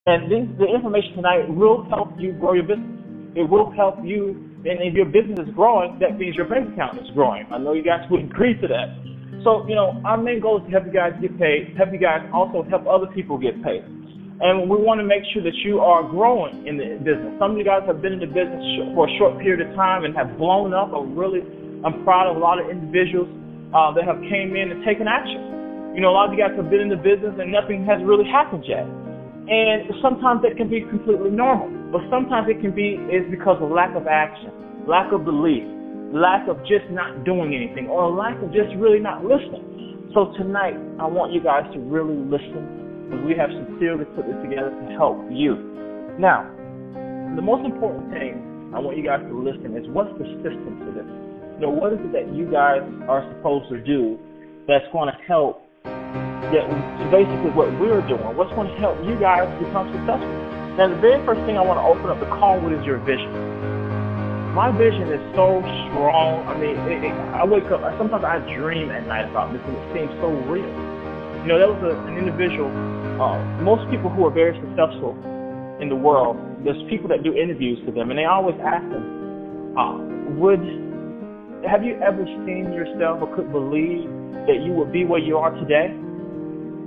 And the information tonight will help you grow your business. It will help you, and if your business is growing, that means your bank account is growing. I know you guys would agree to that. So, our main goal is to help you guys get paid, help you guys also help other people get paid. And we want to make sure that you are growing in the business. Some of you guys have been in the business for a short period of time and have blown up. I'm proud of a lot of individuals that have came in and taken action. A lot of you guys have been in the business and nothing has really happened yet. And sometimes that can be completely normal. But sometimes it can be because of lack of action, lack of belief, lack of just not doing anything, or a lack of just really not listening. So tonight, I want you guys to really listen, because we have sincerely put this together to help you. Now, the most important thing I want you guys to listen is, what's the system to this? What is it that you guys are supposed to do that's going to help? Basically what we're doing, what's going to help you guys become successful? Now, the very first thing I want to open up the call with is your vision. My vision is so strong. I wake up, sometimes I dream at night about this, and it seems so real. There was an individual, most people who are very successful in the world, there's people that do interviews to them, and they always ask them, have you ever seen yourself or could believe that you would be where you are today?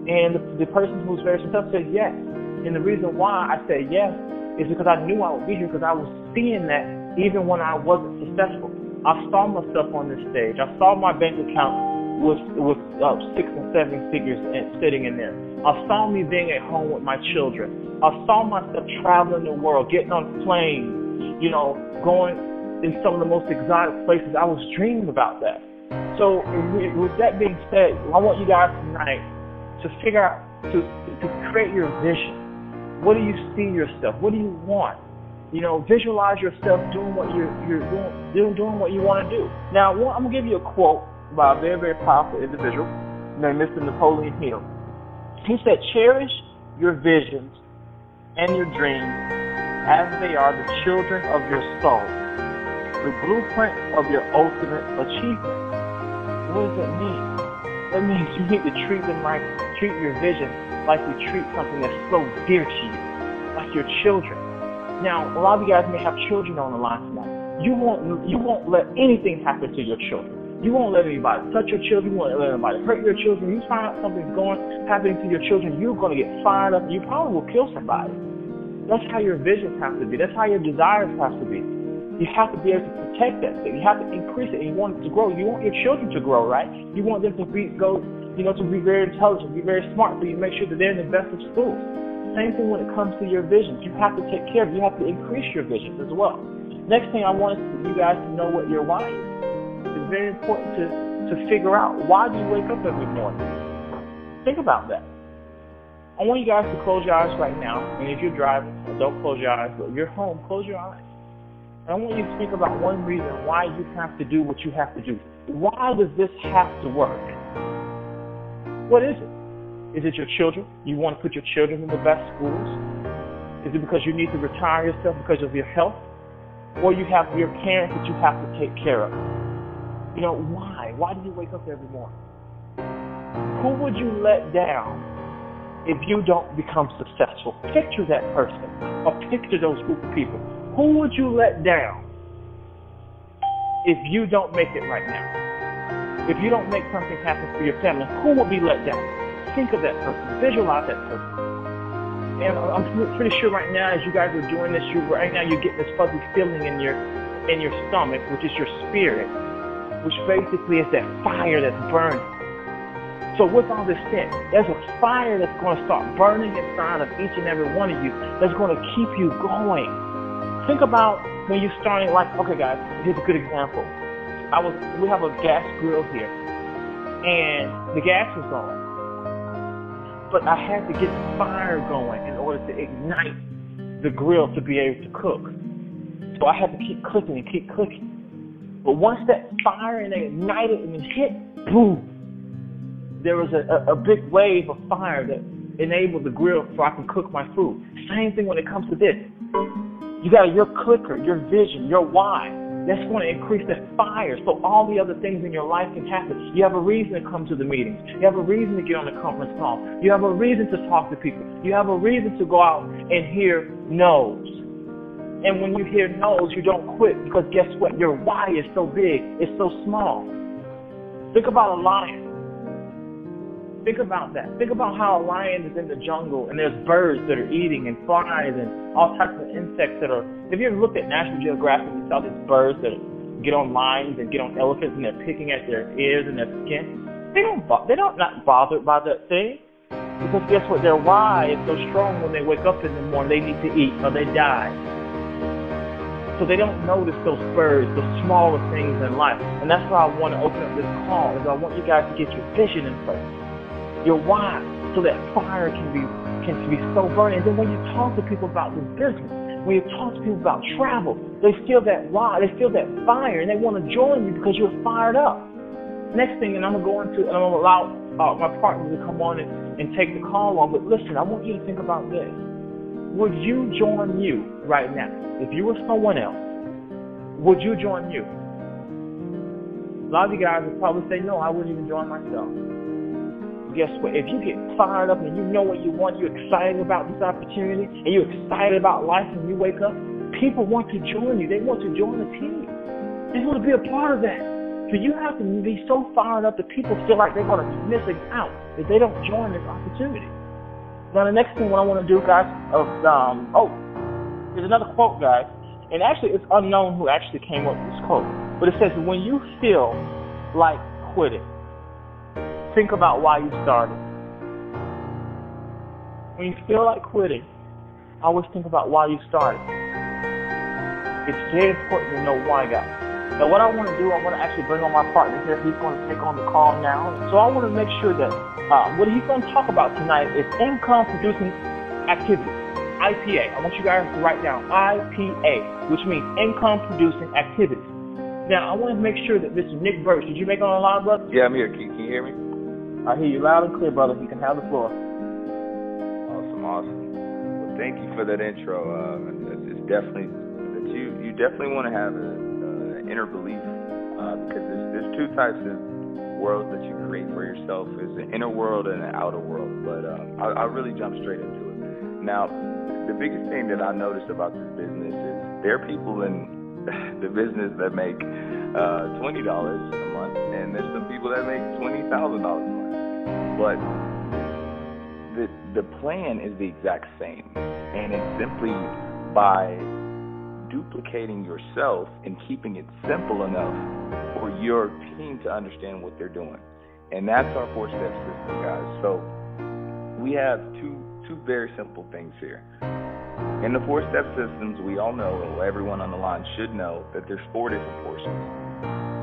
And the person who's very successful says yes. And the reason why I say yes is because I knew I would be here, because I was seeing that even when I wasn't successful. I saw myself on this stage. I saw my bank account with 6 and 7 figures sitting in there. I saw me being at home with my children. I saw myself traveling the world, getting on planes, going in some of the most exotic places. I was dreaming about that. So with that being said, I want you guys tonight to figure out, to create your vision. What do you see yourself? What do you want? Visualize yourself doing what you're doing what you want to do. Now, I'm going to give you a quote by a very, very powerful individual named Mr. Napoleon Hill. He said, "Cherish your visions and your dreams as they are the children of your soul, the blueprint of your ultimate achievement." What does that mean? That means you need to treat your vision like you treat something that's so dear to you, like your children. Now, a lot of you guys may have children on the line tonight. You won't let anything happen to your children. You won't let anybody touch your children. You won't let anybody hurt your children. You find out something's happening to your children, you're going to get fired up. You probably will kill somebody. That's how your visions have to be. That's how your desires have to be. You have to be able to protect that thing. You have to increase it, and you want it to grow. You want your children to grow, right? You want them to be very intelligent, be very smart, so you make sure that they're in the best of schools. Same thing when it comes to your visions. You have to take care of it. You have to increase your visions as well. Next thing, I want you guys to know what your why is. It's very important to figure out, why do you wake up every morning? Think about that. I want you guys to close your eyes right now. And if you're driving, don't close your eyes, but if you're home, close your eyes. I want you to think about one reason why you have to do what you have to do. Why does this have to work? What is it? Is it your children? You want to put your children in the best schools? Is it because you need to retire yourself because of your health? Or you have your parents that you have to take care of? Why? Why do you wake up every morning? Who would you let down if you don't become successful? Picture that person, or picture those group of people. Who would you let down if you don't make it right now? If you don't make something happen for your family, who will be let down? Think of that person. Visualize that person. And I'm pretty sure right now, as you guys are doing this, you're getting this fuzzy feeling in your stomach, which is your spirit, which basically is that fire that's burning. So with all this said, there's a fire that's going to start burning inside of each and every one of you that's going to keep you going. Think about when you're starting, okay guys, here's a good example. We have a gas grill here, and the gas was on. But I had to get the fire going in order to ignite the grill to be able to cook. So I had to keep clicking and keep clicking. But once that fire and they ignited and it hit, boom, there was a big wave of fire that enabled the grill so I can cook my food. Same thing when it comes to this. You got your clicker, your vision, your why. That's going to increase the fire so all the other things in your life can happen. You have a reason to come to the meetings. You have a reason to get on the conference call. You have a reason to talk to people. You have a reason to go out and hear no's. And when you hear no's, you don't quit, because guess what? Your why is so big. It's so small. Think about a lion. Think about that. Think about how a lion is in the jungle and there's birds that are eating and flies and all types of insects that are. Have you ever looked at National Geographic and you saw these birds that get on lions and get on elephants and they're picking at their ears and their skin? They're not bothered by that thing, because guess what? Their why is so strong when they wake up in the morning. They need to eat or they die. So they don't notice those birds, the smaller things in life. And that's why I want to open up this call, is I want you guys to get your vision in place. Your why, so that fire can be so burning. And then when you talk to people about this business, when you talk to people about travel, they feel that why, they feel that fire, and they want to join you because you're fired up. Next thing, and I'm going to allow my partner to come on and take the call on, but listen, I want you to think about this. Would you join you right now? If you were someone else, would you join you? A lot of you guys would probably say, no, I wouldn't even join myself. Guess what? If you get fired up and you know what you want, you're excited about this opportunity, and you're excited about life when you wake up, people want to join you. They want to join the team. They want to be a part of that. So you have to be so fired up that people feel like they're going to be missing out if they don't join this opportunity. Now, the next thing what I want to do, guys, there's another quote, guys, and actually it's unknown who actually came up with this quote, but it says, when you feel like quitting, think about why you started. When you feel like quitting, always think about why you started. It's very important to know why, guys. Now, what I want to do, I want to actually bring on my partner here. He's going to take on the call now. So I want to make sure that what he's going to talk about tonight is income-producing activities, IPA. I want you guys to write down IPA, which means income-producing activities. Now, I want to make sure that Mr. Nick Burch, did you make it on the line, brother? Yeah, I'm here. Can you hear me? I hear you loud and clear, brother. You can have the floor. Awesome. Well, thank you for that intro. It's definitely that you definitely want to have an inner belief, because there's two types of worlds that you create for yourself. There's an inner world and an outer world. But I'll really jump straight into it. Now, the biggest thing that I noticed about this business is there are people in the business that make $20 a month, and there's some people that make $20,000 a month. But the plan is the exact same, and it's simply by duplicating yourself and keeping it simple enough for your team to understand what they're doing. And that's our 4-step system, guys. So we have two very simple things here. In the 4-step systems, we all know, or everyone on the line should know, that there's 4 different portions.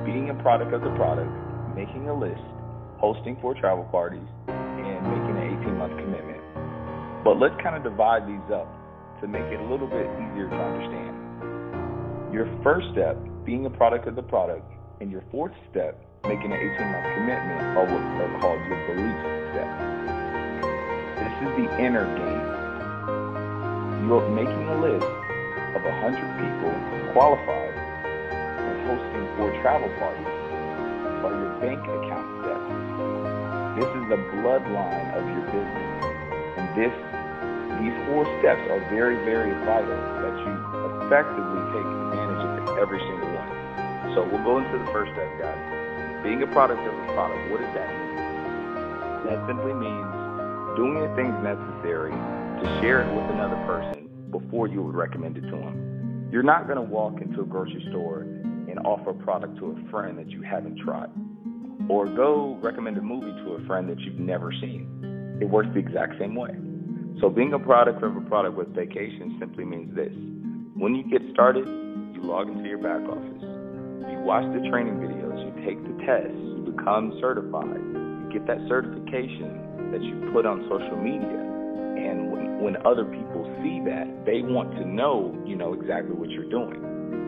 Being a product of the product, making a list, hosting 4 travel parties, and making an 18-month commitment. But let's kind of divide these up to make it a little bit easier to understand. Your first step, being a product of the product, and your 4th step, making an 18-month commitment, are what are called your belief steps. This is the inner game. You're making a list of 100 people qualified and hosting 4 travel parties are your bank account steps. This is the bloodline of your business. And these 4 steps are very, very vital that you effectively take advantage of every single one. So we'll go into the first step, guys. Being a product of a product, what does that mean? That simply means doing the things necessary to share it with another person before you would recommend it to them. You're not going to walk into a grocery store and offer a product to a friend that you haven't tried, or go recommend a movie to a friend that you've never seen. It works the exact same way. So being a product of a product with Paycation simply means this. When you get started, you log into your back office. You watch the training videos. You take the tests. You become certified. You get that certification that you put on social media. And when other people see that, they want to know, exactly what you're doing.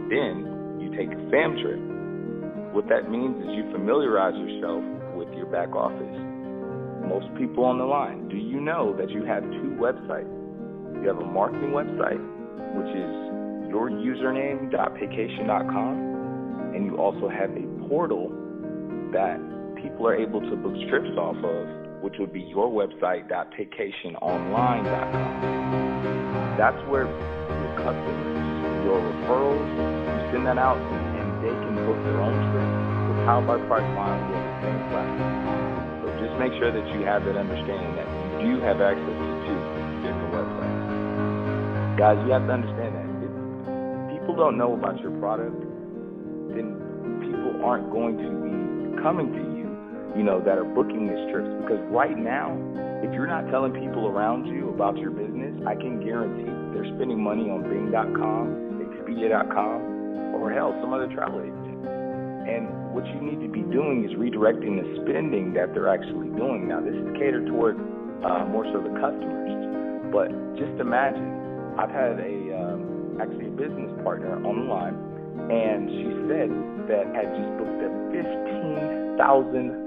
Then you take a fam trip. What that means is you familiarize yourself with your back office. Most people on the line, do you know that you have 2 websites? You have a marketing website, which is your username.paycation.com, and you also have a portal that people are able to book trips off of, which would be your website, .paycationonline.com. That's where your customers, your referrals, you send that out, and they can book their own trip with Powered by Priceline on the same platform. So just make sure that you have that understanding that you do have access to two different websites. Guys, you have to understand that if people don't know about your product, then people aren't going to be coming to you, that are booking these trips. Because right now, if you're not telling people around you about your business, I can guarantee they're spending money on Bing.com, Expedia.com, or hell, some other travel agent. And what you need to be doing is redirecting the spending that they're actually doing. Now, this is catered toward more so the customers. But just imagine, I've had actually a business partner on the line, and she said that had just booked a $15,000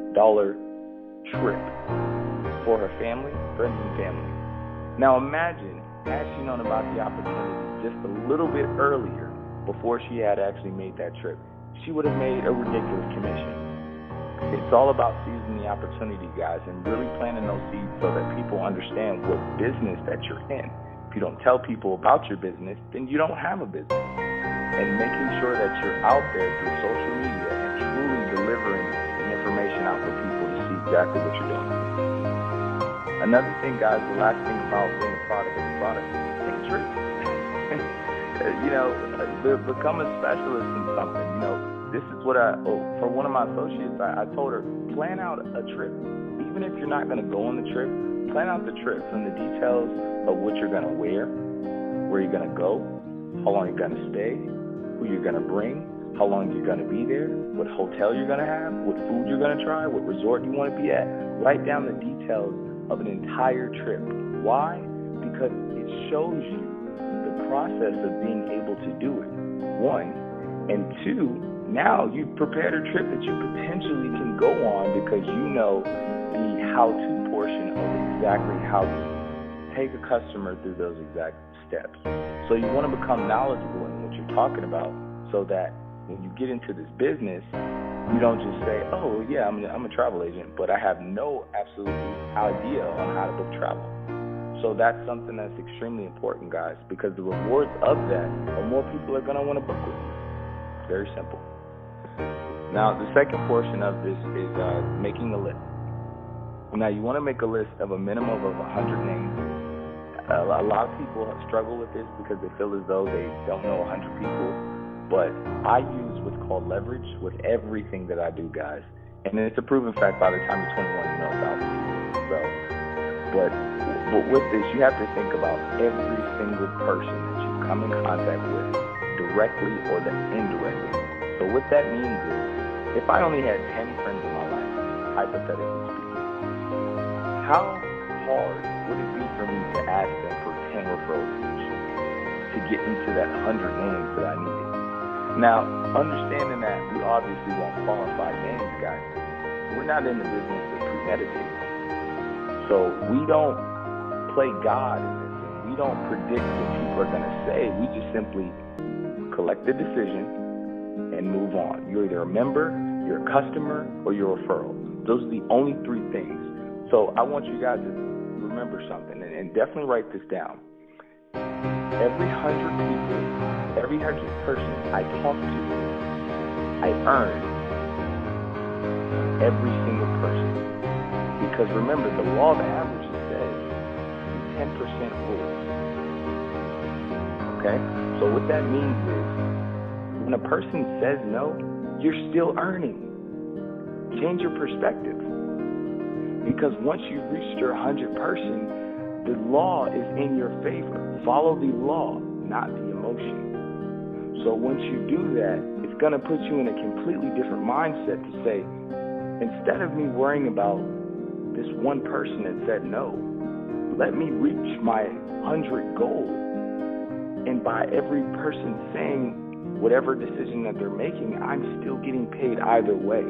trip for her family, friends and family. Now imagine, had she known about the opportunity just a little bit earlier, before she had actually made that trip, she would have made a ridiculous commission. It's all about seizing the opportunity, guys, and really planting those seeds so that people understand what business that you're in. If you don't tell people about your business, then you don't have a business. And making sure that you're out there through social media and truly delivering the information out for people to see exactly what you're doing. Another thing, guys, the last thing about being a product is take trips. Become a specialist in something. This is what for one of my associates, I told her, plan out a trip. Even if you're not going to go on the trip, plan out the trip from the details of what you're going to wear, where you're going to go, how long you're going to stay, who you're going to bring, how long you're going to be there, what hotel you're going to have, what food you're going to try, what resort you want to be at. Write down the details of an entire trip. Why? Because it shows you the process of being able to do it, one. And two, now you've prepared a trip that you potentially can go on because you know the how-to portion of exactly how to take a customer through those exact steps. So you want to become knowledgeable in what you're talking about so that when you get into this business, you don't just say, oh, yeah, I'm a travel agent, but I have no absolute idea on how to book travel. So that's something that's extremely important, guys, because the rewards of that are more people are going to want to book with you. Very simple. Now, the second portion of this is making a list. Now, you want to make a list of a minimum of 100 names. A lot of people struggle with this because they feel as though they don't know 100 people. But I use what's called leverage with everything that I do, guys. And it's a proven fact by the time you're 21, you know 1,000 people. So, but with this, you have to think about every single person that you come in contact with, directly or indirectly. So what that means is, if I only had 10 friends in my life, hypothetically speaking, how hard would it be for me to ask them for 10 referrals each to get into that 100 names that I needed? Now, understanding that we obviously won't qualify names, guys, we're not in the business of premeditating. So we don't play God in this, and we don't predict what people are going to say. We just simply collect the decision and move on. You're either a member, you're a customer, or you're a referral. Those are the only three things. So I want you guys to remember something, and definitely write this down. Every 100 people, every 100 person I talk to, I earn every single person. Because remember, the law of averages says 10% rules. Okay? So what that means is, when a person says no, you're still earning. Change your perspective. Because once you've reached your 100 person, the law is in your favor. Follow the law, not the emotion. So once you do that, it's going to put you in a completely different mindset to say, instead of me worrying about this one person that said no, let me reach my 100 goal. And by every person saying whatever decision that they're making, I'm still getting paid either way.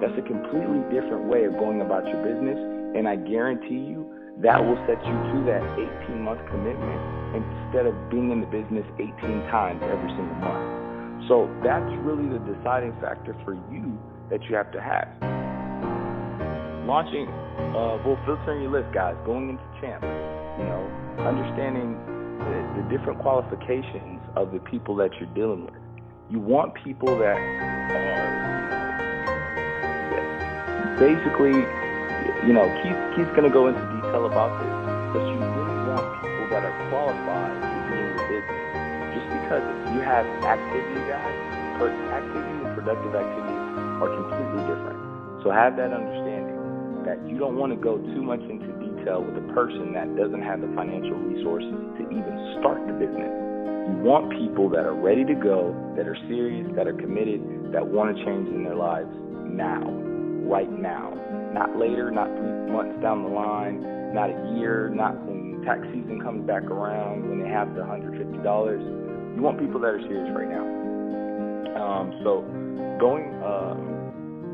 That's a completely different way of going about your business, and I guarantee you that will set you to that 18-month commitment instead of being in the business 18 times every single month. So that's really the deciding factor for you that you have to have. Launching, filtering your list, guys, going into champ, understanding the different qualifications of the people that you're dealing with. You want people that are basically, Keith's going to go into detail about this, but you really want people that are qualified to be in your business. Just because you have activity, guys, activity and productive activities are completely different. So have that understanding that you don't want to go too much into detail with a person that doesn't have the financial resources to even start the business. You want people that are ready to go, that are serious, that are committed, that want to change in their lives now, right now. Not later, not 3 months down the line, not a year, not when tax season comes back around when they have the $150. You want people that are serious right now. So going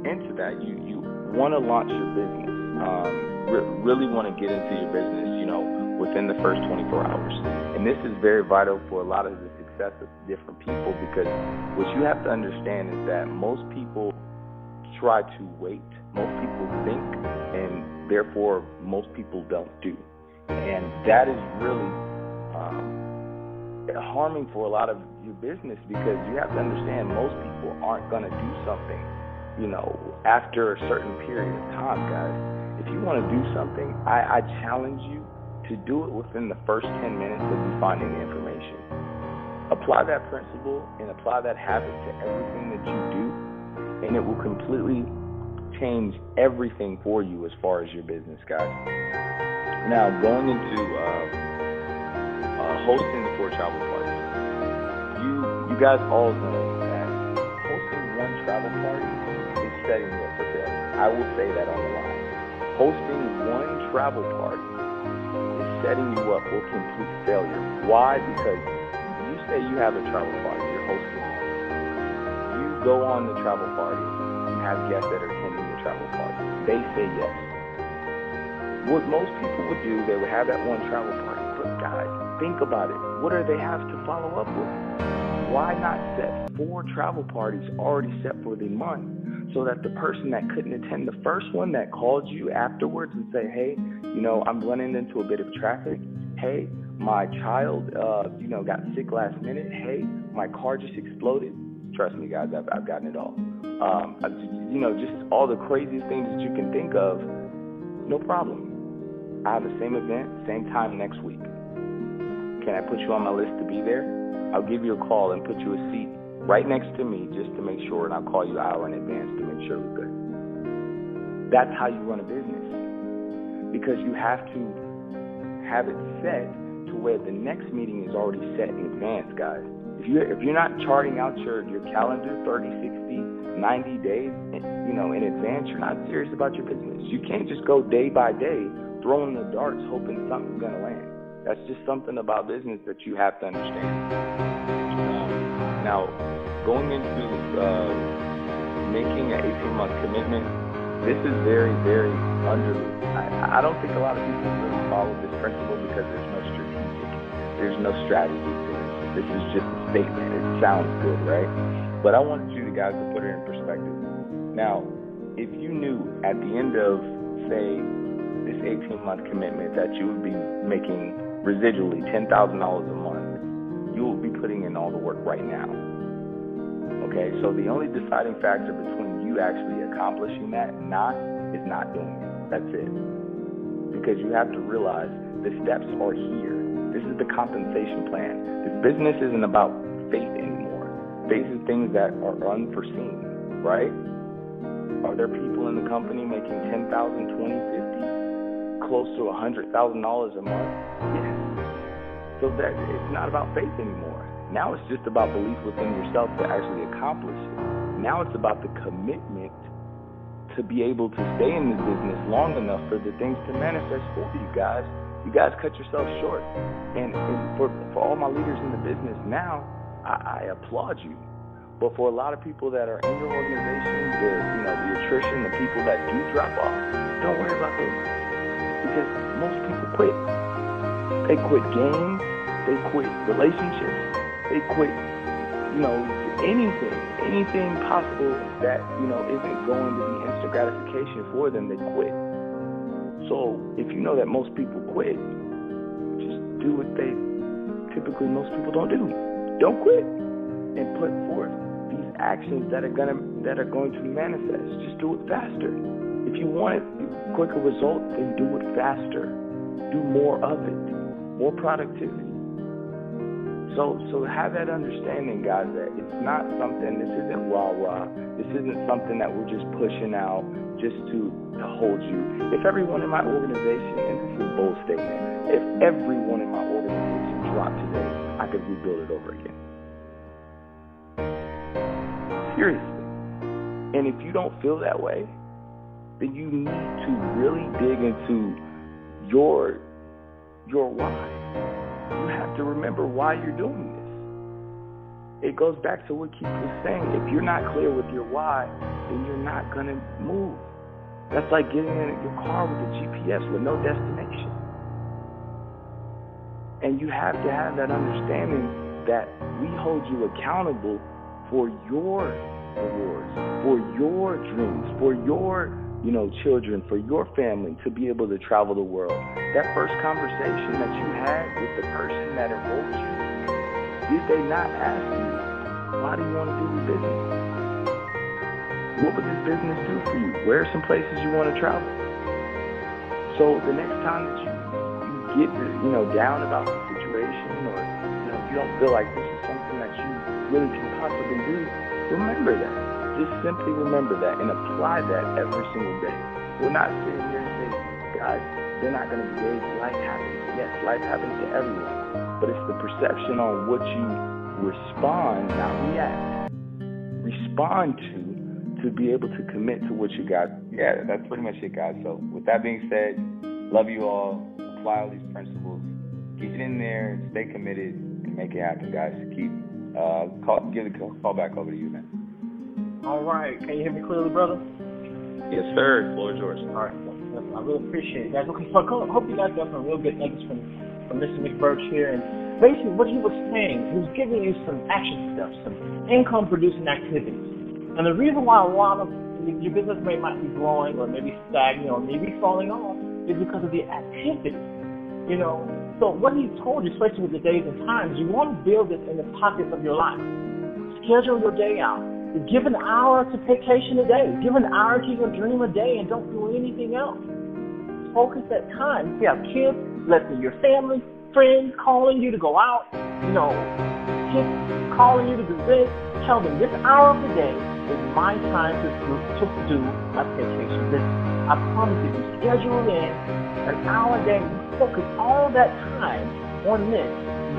into that, you want to launch your business. Really want to get into your business, within the first 24 hours. And this is very vital for a lot of the success of different people, because what you have to understand is that most people try to wait, most people think, and therefore most people don't do. And that is really harming for a lot of your business, because you have to understand most people aren't going to do something, after a certain period of time, guys. If you want to do something, I challenge you to do it within the first 10 minutes of you finding the information. Apply that principle and apply that habit to everything that you do, and it will completely change everything for you as far as your business, guys. Now, going into hosting the 4 travel parties. You guys all know that hosting one travel party is setting you up for failure. I will say that on the line. Hosting one travel party is setting you up for complete failure. Why? Because you say you have a travel party, you're hosting one. You go on the travel party, you have guests that are attending the travel party. They say yes. What most people would do, they would have that one travel party. But guys, think about it. What do they have to follow up with? Why not set 4 travel parties already set for the month, so that the person that couldn't attend the first one that called you afterwards and say, hey, I'm running into a bit of traffic. Hey, my child, got sick last minute. Hey, my car just exploded. Trust me, guys, I've gotten it all. Just all the craziest things that you can think of. No problem. I have the same event, same time next week. Can I put you on my list to be there? I'll give you a call and put you a seat right next to me just to make sure, and I'll call you an hour in advance to make sure we're good. That's how you run a business, because you have to have it set to where the next meeting is already set in advance, guys. If you're not charting out your calendar 30, 60, 90 days, in advance, you're not serious about your business. You can't just go day by day throwing the darts hoping something's going to land. That's just something about business that you have to understand. Now, going into making an 18-month commitment, this is very, very I don't think a lot of people really follow this principle, because there's no strategy to it. This is just a statement. It sounds good, right? But I want you guys to put it in perspective. Now, if you knew at the end of, say, this 18-month commitment that you would be making residually $10,000 a month, you will be putting in all the work right now. Okay, so the only deciding factor between you actually accomplishing that and not is not doing it. That's it. Because you have to realize the steps are here. This is the compensation plan. This business isn't about faith anymore. Faith is things that are unforeseen, right? Are there people in the company making $10,000, $20,000, $50,000, close to $100,000 a month? Yes. So that it's not about faith anymore. Now it's just about belief within yourself to actually accomplish it. Now it's about the commitment to be able to stay in the business long enough for the things to manifest for you guys. You guys cut yourself short. And for all my leaders in the business now, I applaud you. But for a lot of people that are in your organization, the attrition, the people that do drop off, don't worry about those. Because most people quit. They quit games. They quit relationships. They quit anything possible that, isn't going to be instant gratification for them, they quit. So if you know that most people quit, just do what typically most people don't do. Don't quit, and put forth these actions that are going to manifest. Just do it faster. If you want quicker results, then do it faster. Do more of it. More productivity. So have that understanding, guys, that it's not something, this isn't rah-rah. This isn't something that we're just pushing out just to hold you. If everyone in my organization, and this is a bold statement, if everyone in my organization dropped today, I could rebuild it over again. Seriously. And if you don't feel that way, then you need to really dig into your why. You have to remember why you're doing this. It goes back to what Keith was saying. If you're not clear with your why, then you're not going to move. That's like getting in your car with a GPS with no destination. And you have to have that understanding that we hold you accountable for your rewards, for your dreams, for your children, for your family to be able to travel the world. That first conversation that you had with the person that enrolled you, did they not ask you, why do you want to do this business? What would this business do for you? Where are some places you want to travel? So the next time that you get down about the situation, or if you don't feel like this is something that you really can possibly do, remember that. Just simply remember that and apply that every single day. We're not sitting here and saying, guys, they're not going to behave. Life happens. Yes, life happens to everyone. But it's the perception on what you respond, not react. Respond to be able to commit to what you got. Yeah, that's pretty much it, guys. So with that being said, love you all. Apply all these principles. Get in there, stay committed, and make it happen, guys. Give the call back over to you, man. All right. Can you hear me clearly, brother? Yes, sir. The floor is yours. All right. I really appreciate it, guys. Okay, so I hope you guys got some real good nuggets from Mr. McBurch here. And basically what he was saying, he was giving you some action steps, some income-producing activities. And the reason why a lot of your business might be growing or maybe stagnant or maybe falling off is because of the activity. So what he told you, especially with the days and times, you want to build this in the pockets of your life. Schedule your day out. Give an hour to Paycation a day. Give an hour to your dream a day and don't do anything else. Focus that time. If you have kids, let your family, friends calling you to go out, kids calling you to do this, tell them this hour of the day is my time to do a Paycation business. I promise if you schedule in an hour a day, you focus all that time on this,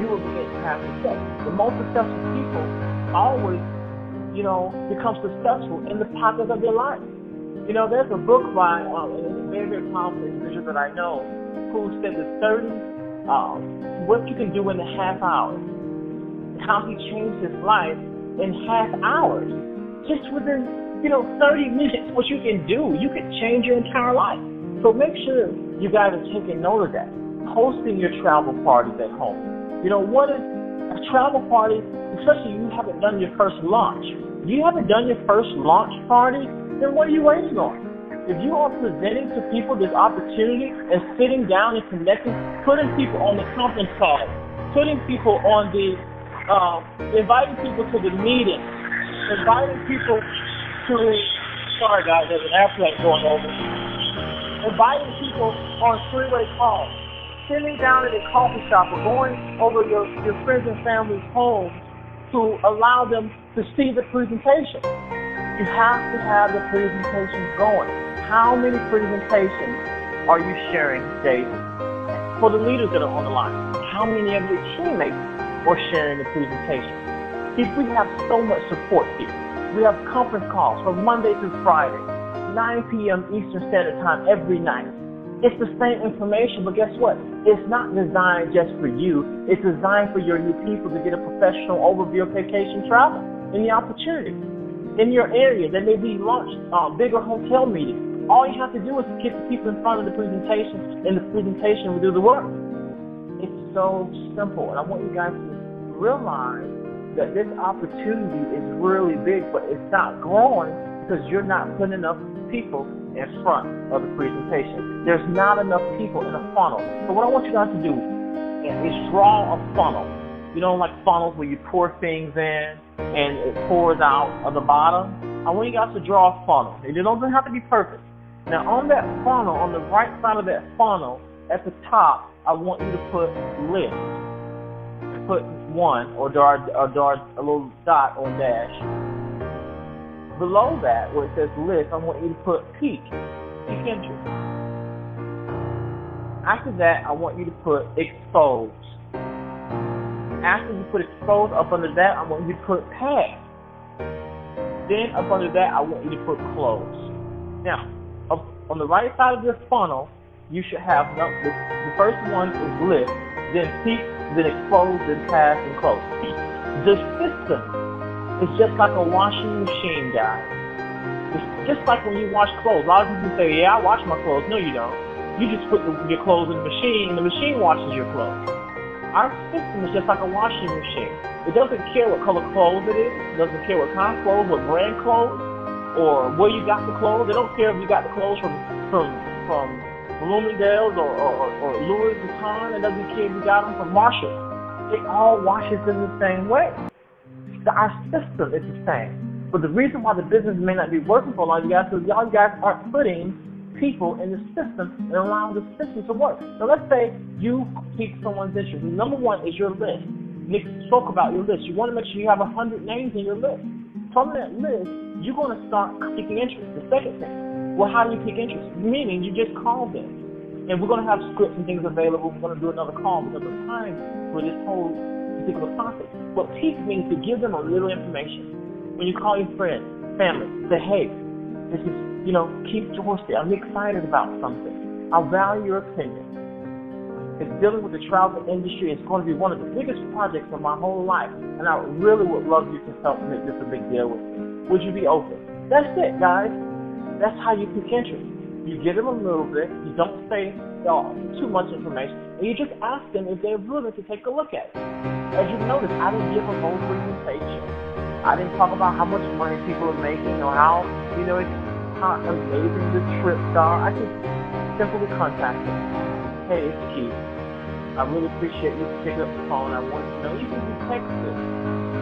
you will begin to have success. The most successful people always become successful in the pockets of their life. There's a book by a very, very powerful individual that I know who said what you can do in a half hour. How he changed his life in half hours. Just within, 30 minutes, what you can do. You can change your entire life. So make sure you guys are taking note of that. Hosting your travel parties at home. What is a travel party, especially if you haven't done your first launch. If you haven't done your first launch party, then what are you waiting on? If you are presenting to people this opportunity and sitting down and connecting, putting people on the conference call, putting people on the, inviting people to the meeting, inviting people to, sorry guys, there's an airplane going over, inviting people on three-way calls, sitting down at a coffee shop or going over your friends and family's homes to allow them to see the presentation. You have to have the presentations going. How many presentations are you sharing daily? For the leaders that are on the line, how many of your teammates are sharing the presentation? See, we have so much support here. We have conference calls from Monday through Friday, 9 p.m. Eastern Standard Time every night. It's the same information, but guess what? It's not designed just for you. It's designed for your new people to get a professional overview of Paycation travel and the opportunity. In your area, there may be launched bigger hotel meetings. All you have to do is get the people in front of the presentation, and the presentation will do the work. It's so simple, and I want you guys to realize that this opportunity is really big, but it's not growing because you're not putting enough people in front of the presentation. There's not enough people in a funnel. So what I want you guys to do is draw a funnel. You know, like funnels where you pour things in and it pours out of the bottom. I want you guys to draw a funnel. It doesn't have to be perfect. Now on that funnel, on the right side of that funnel, at the top, I want you to put list. Put 1 or draw a little dot or dash. Below that, where it says list, I want you to put peak interest. After that, I want you to put expose. After you put expose, up under that, I want you to put pass. Then up under that, I want you to put close. Now, up on the right side of this funnel, you should have the first one is list, then peak, then expose, then pass, and close. The system is just like a washing machine, guys. It's just like when you wash clothes. A lot of people say, yeah, I wash my clothes. No, you don't. You just put your clothes in the machine, and the machine washes your clothes. Our system is just like a washing machine. It doesn't care what color clothes it is. It doesn't care what kind of clothes, what brand clothes, or where you got the clothes. They don't care if you got the clothes from Bloomingdale's or Louis Vuitton. It doesn't care if you got them from Marshall. It all washes in the same way. Our system is the same. But the reason why the business may not be working for a lot of you guys is y'all guys aren't putting people in the system and allowing the system to work. So let's say you pique someone's interest. Number 1 is your list. Nick spoke about your list. You want to make sure you have 100 names in your list. From that list, you're going to start piquing interest. The second thing, well, how do you pique interest? Meaning you just call them. And we're going to have scripts and things available. We're going to do another call because of time for this whole particular topic. But pique means to give them a little information. When you call your friends, family, say, hey, this is, Keith Dorsey. I'm excited about something. I value your opinion. It's dealing with the travel industry. It's going to be one of the biggest projects of my whole life. And I really would love you to help make this a big deal with me. Would you be open? That's it, guys. That's how you pique interest. You give them a little bit. You don't say too much information. And you just ask them if they're willing to take a look at it. As you notice, I didn't give a whole presentation. I didn't talk about how much money people are making or how amazing the trips are. I just simply contact them. Hey, it's Keith. I really appreciate you picking up the phone. I want to know. You can be texted.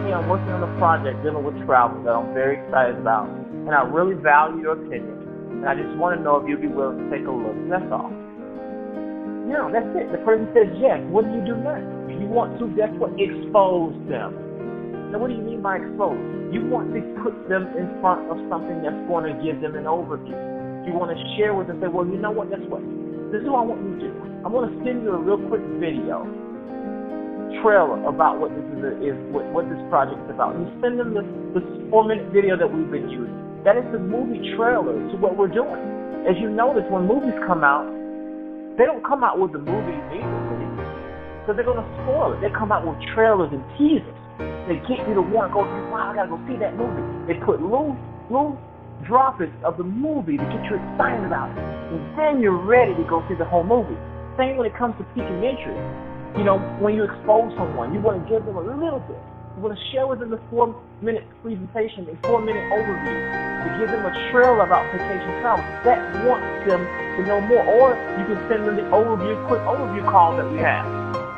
Hey, I'm working on a project dealing with travel that I'm very excited about. And I really value your opinion. And I just want to know if you'd be willing to take a look. And that's all. No, that's it. The person says yes. What do you do next? If you want to, that's what, expose them. Now, what do you mean by expose? You want to put them in front of something that's going to give them an overview. You want to share with them, say, well, you know what, that's what. This is what I want you to do. I'm going to send you a real quick video trailer about what this is what this project is about. You send them this 4-minute video that we've been using. That is the movie trailer to what we're doing. As you notice, when movies come out, they don't come out with the movie immediately because they're going to spoil it. They come out with trailers and teasers. They get you to want to go, wow, I got to go see that movie. They put little droppings of the movie to get you excited about it. And then you're ready to go see the whole movie. Same when it comes to piquing interest. When you expose someone, you want to give them a little bit. You want to share with them the 4-minute presentation, a 4-minute overview, to give them a trailer about Paycation travel. That wants them to know more. Or you can send them the quick overview call that we have.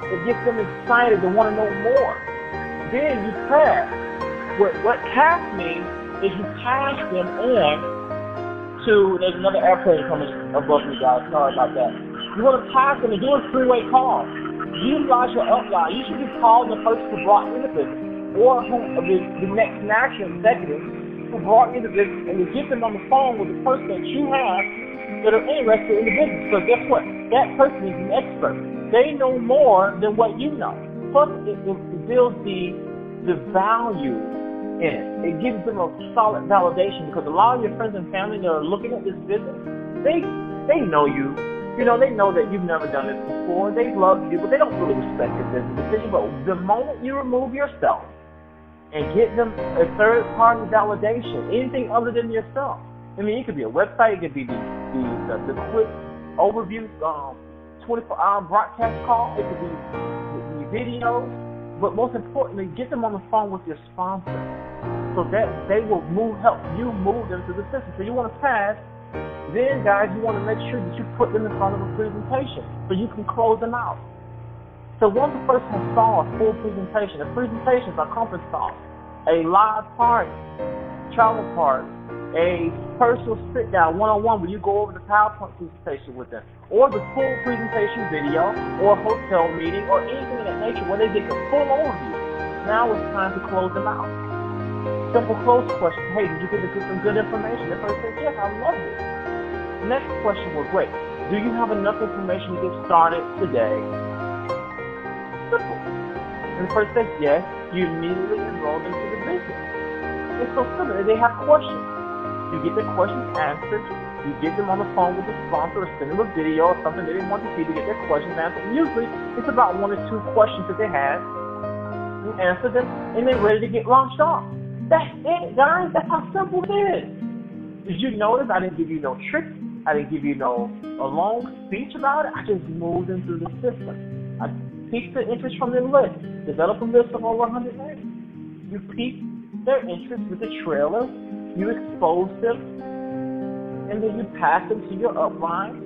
It gets them excited to want to know more. Then you pass. What pass means is you pass them on to, there's another airplane coming above me, guys. Sorry about that. You want to pass them and do a 3-way call. Utilize your upline. You should just call the person who brought you the business, or the next national executive who brought you the business, and you get them on the phone with the person that you have that are interested in the business. So guess what? That person is an expert. They know more than what you know. Plus, it builds the value in it. It gives them a solid validation because a lot of your friends and family that are looking at this business, they know you. They know that you've never done this before. They love you, but they don't really respect your business decision. But the moment you remove yourself and get them a third-party validation, anything other than yourself. I mean, it could be a website. It could be the quick overview 24-hour broadcast call. It could be the videos. but most importantly, get them on the phone with your sponsor so that they will help you move them through the system. So you want to pass, then guys, you want to make sure that you put them in front of a presentation so you can close them out. So once a person has saw a full presentation, a presentation is a conference call, a live party, travel party, a personal sit-down one-on-one where you go over the PowerPoint presentation with them, or the full presentation video, or a hotel meeting, or anything of that nature where they get the full overview. Now it's time to close them out. Simple close question. Hey, did you get some good information? The person says, yes, I love it. Next question was, great. Do you have enough information to get started today? Simple. And the person says, yes. You immediately enroll them to the business. It's so simple. They have questions. You get their questions answered. You get them on the phone with the sponsor or send them a video or something they didn't want to see to get their questions answered. And usually, it's about 1 or 2 questions that they have. You answer them, and they're ready to get launched off. That's it, guys. That's how simple it is. Did you notice I didn't give you no tricks? I didn't give you a long speech about it. I just moved them through the system. I piqued the interest from their list. Develop a list of over 100 names. You pique their interest with the trailer. You expose them, and then you pass them to your upline,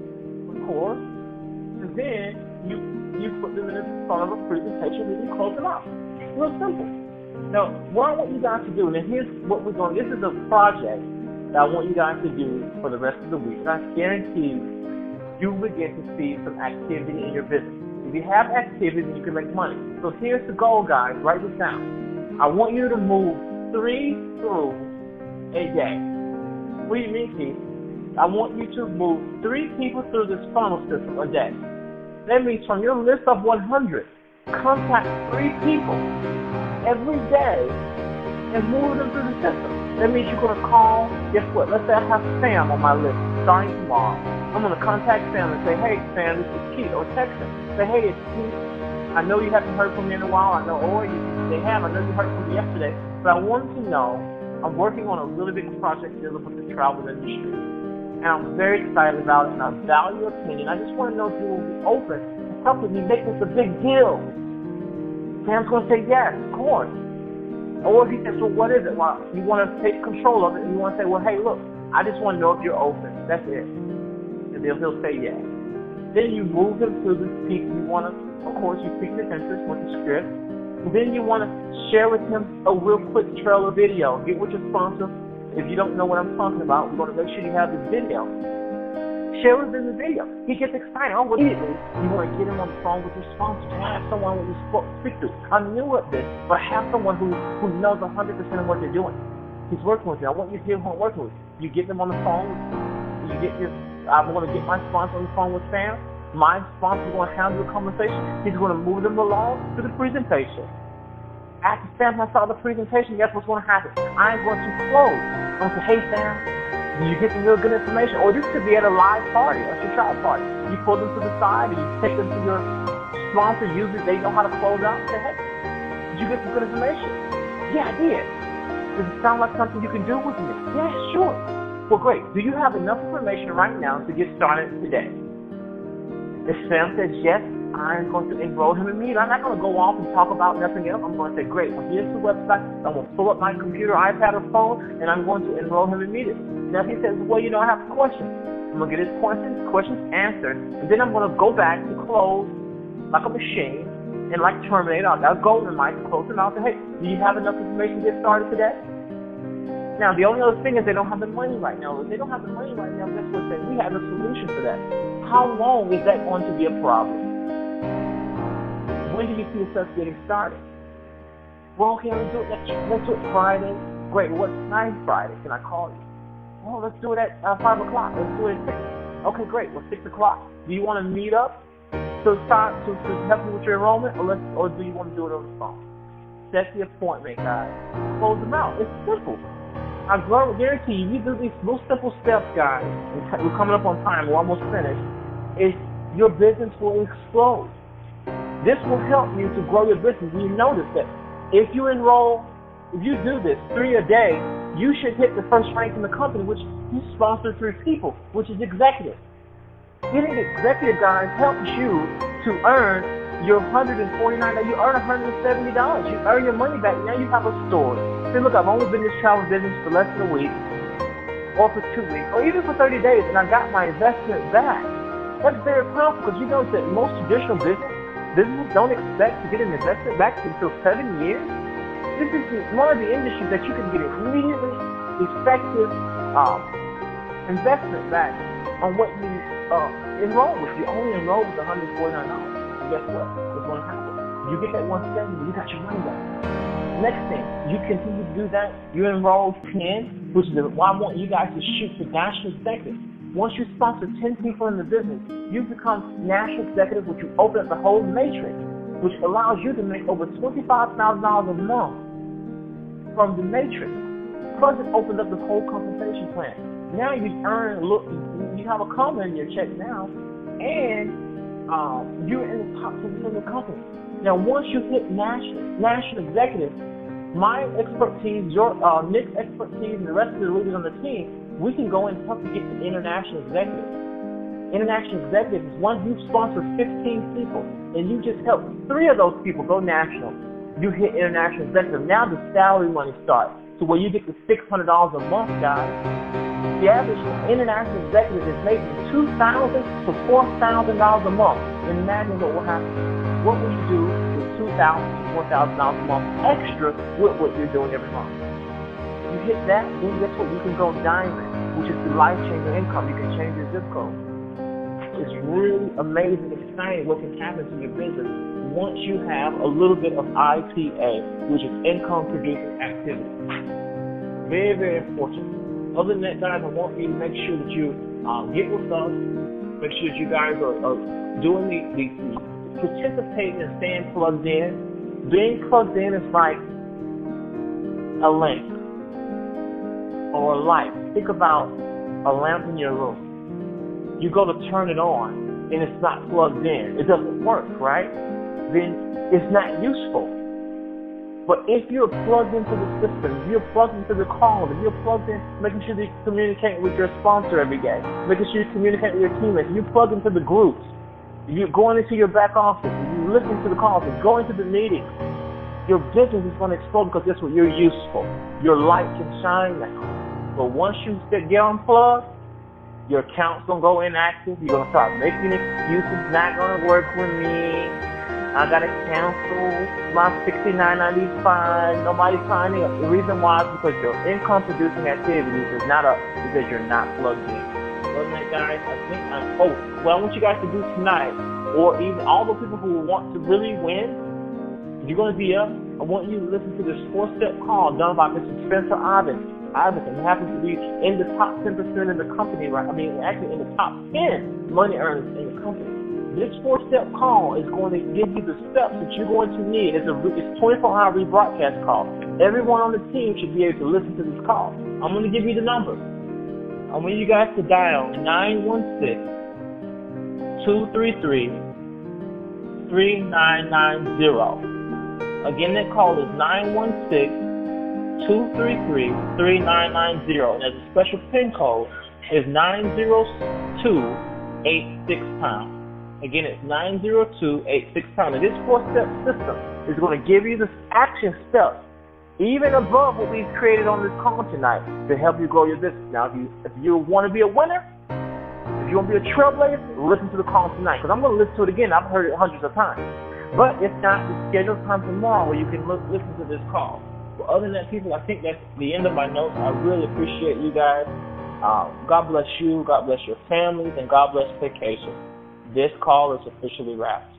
of course, and then you put them in front of a presentation and you close them out. Real simple. Now, what I want you guys to do, and here's what we're going. This is a project that I want you guys to do for the rest of the week. And I guarantee you begin to see some activity in your business. If you have activity, you can make money. So here's the goal, guys. Write this down. I want you to move 3 through a day. What do you mean, Keith? I want you to move 3 people through this funnel system a day. That means from your list of 100, contact 3 people every day and move them through the system. That means you're going to call, guess what? Let's say I have Sam on my list starting tomorrow. I'm going to contact Sam and say, hey, Sam, this is Keith, or text him. Say, hey, it's Keith. I know you haven't heard from me in a while. I know, they have. I know you heard from me yesterday. But I want to know, I'm working on a really big project dealing with the travel industry, and I'm very excited about it, and I value your opinion. I just want to know if you will be open to helping me make this a big deal. Sam's going to say yes, of course. Or if he says, well, what is it? Well, you want to take control of it, and you want to say, well, hey, look, I just want to know if you're open. That's it. And then he'll say yes. Then you move him to the peak. You want to, of course, you pick his interest with the script. And then you want to share with him a real quick trailer video. Get with your sponsor. If you don't know what I'm talking about, we're going to make sure you have this video. Share with him the video. He gets excited. Oh, immediately, you want to get him on the phone with your sponsor. I have someone who speak to. I'm new at this, but I have someone who knows 100% of what they're doing. He's working with you. I want you to hear who I'm working with. You get them on the phone. I'm going to get my sponsor on the phone with Sam. My sponsor is going to handle the conversation. He's going to move them along to the presentation. After Sam has saw the presentation, guess what's going to happen? I'm going to close. I'm going to say, hey, Sam, did you get some real good information? Or this could be at a live party, or your child party. You pull them to the side, and you take them to your sponsor. Usually they know how to close out. Say, hey, did you get some good information? Yeah, I did. Does it sound like something you can do with me? Yeah, sure. Well, great. Do you have enough information right now to get started today? If Sam says yes, I'm going to enroll him immediately. I'm not going to go off and talk about nothing else. I'm going to say, great, well, here's the website. I'm going to pull up my computer, iPad, or phone, and I'm going to enroll him immediately. Now, if he says, well, I have questions. I'm going to get his questions answered, and then I'm going to go back to close like a machine and like Terminator. I've got a golden mic to close him out and say, hey, do you have enough information to get started today? Now, the only other thing is they don't have the money right now. If they don't have the money right now, guess what? We have a solution for that. How long is that going to be a problem? When do you see yourself getting started? Well, okay, let's do it Friday. Great. What time Friday? Can I call you? Well, let's do it at 5 o'clock. Let's do it at 6. Okay, great. Well, 6 o'clock. Do you want to meet up to help you with your enrollment, or do you want to do it over the phone? Set the appointment, guys. Close them out. It's simple. I guarantee you do these little simple steps, guys. We're coming up on time. We're almost finished. Your business will explode. This will help you to grow your business. You notice that if you do this 3 a day, you should hit the first rank in the company, which you sponsor 3 people, which is executive. Getting executive, guys, helps you to earn You're $149. You earn $170. You earn your money back. Now you have a story. See, look, I've only been in this travel business for less than a week, or for 2 weeks, or even for 30 days, and I got my investment back. That's very powerful because you know that most traditional businesses don't expect to get an investment back until 7 years. This is one of the industries that you can get immediately effective investment back on what you enroll with. You only enroll with $149. And guess what? What's going to happen? You get that $170, you got your money back. Next thing, you continue to do that. You enroll 10, which is why I want you guys to shoot for national executive. Once you sponsor 10 people in the business, you become national executive, which you open up the whole matrix, which allows you to make over $25,000 a month from the matrix. Plus, it opens up the whole compensation plan. Now you earn, you have a comma in your check now, and you're in the top 10% of the company. Now, once you hit national executive, my expertise, Nick's expertise, and the rest of the leaders on the team, we can go and help you get to international executive. International executive is one you sponsor 15 people, and you just help 3 of those people go national. You hit international executive. Now the salary money starts to where you get to $600 a month, guys. The average international executive is making $2,000 to $4,000 a month. Imagine what will happen. What will you do with $2,000 to $4,000 a month extra with what you're doing every month? You hit that, then guess what? You can go diamond, which is the life-changing income. You can change your zip code. It's really amazing, exciting what can happen to your business once you have a little bit of IPA, which is income-producing activity. Very, very important. Other than that, guys, I want you to make sure that you get with us. Make sure that you guys are doing the participating and staying plugged in. Being plugged in is like a lamp or a light. Think about a lamp in your room. You go to turn it on and it's not plugged in. It doesn't work, right? Then it's not useful. But if you're plugged into the system, if you're plugged into the calls, if you're plugged in, making sure that you communicate with your sponsor every day, making sure you communicate with your teammates, you plug into the groups, you're going into your back office, you listen to the calls, you're going to the meetings, your business is going to explode because that's what you're useful. Your light can shine now. But once you get unplugged, your account's going to go inactive. You're going to start making excuses, not going to work with me. I got to cancel my $69.95. Nobody's signing up. The reason why is because your income-producing activities is not up because you're not plugged in. Other than that, guys, what I want you guys to do tonight, or even all the people who want to really win, if you're going to be up, I want you to listen to this 4-step call done by Mr. Spencer Iverson. He happens to be in the top 10% of the company, right? Actually in the top 10 money earners in the company. This 4-step call is going to give you the steps that you're going to need. It's 24-hour rebroadcast call. Everyone on the team should be able to listen to this call. I'm going to give you the number. I want you guys to dial 916-233-3990. Again, that call is 916-233-3990. And there's a special PIN code is 902-86#. Again, it's 902-86#. And this 4-step system is going to give you the action steps, even above what we've created on this call tonight, to help you grow your business. Now, if you want to be a winner, if you want to be a trailblazer, listen to the call tonight, because I'm going to listen to it again. I've heard it hundreds of times. But if not, schedule time tomorrow where you can listen to this call. But other than that, people, I think that's the end of my notes. I really appreciate you guys. God bless you. God bless your families. And God bless Paycation. This call is officially wrapped.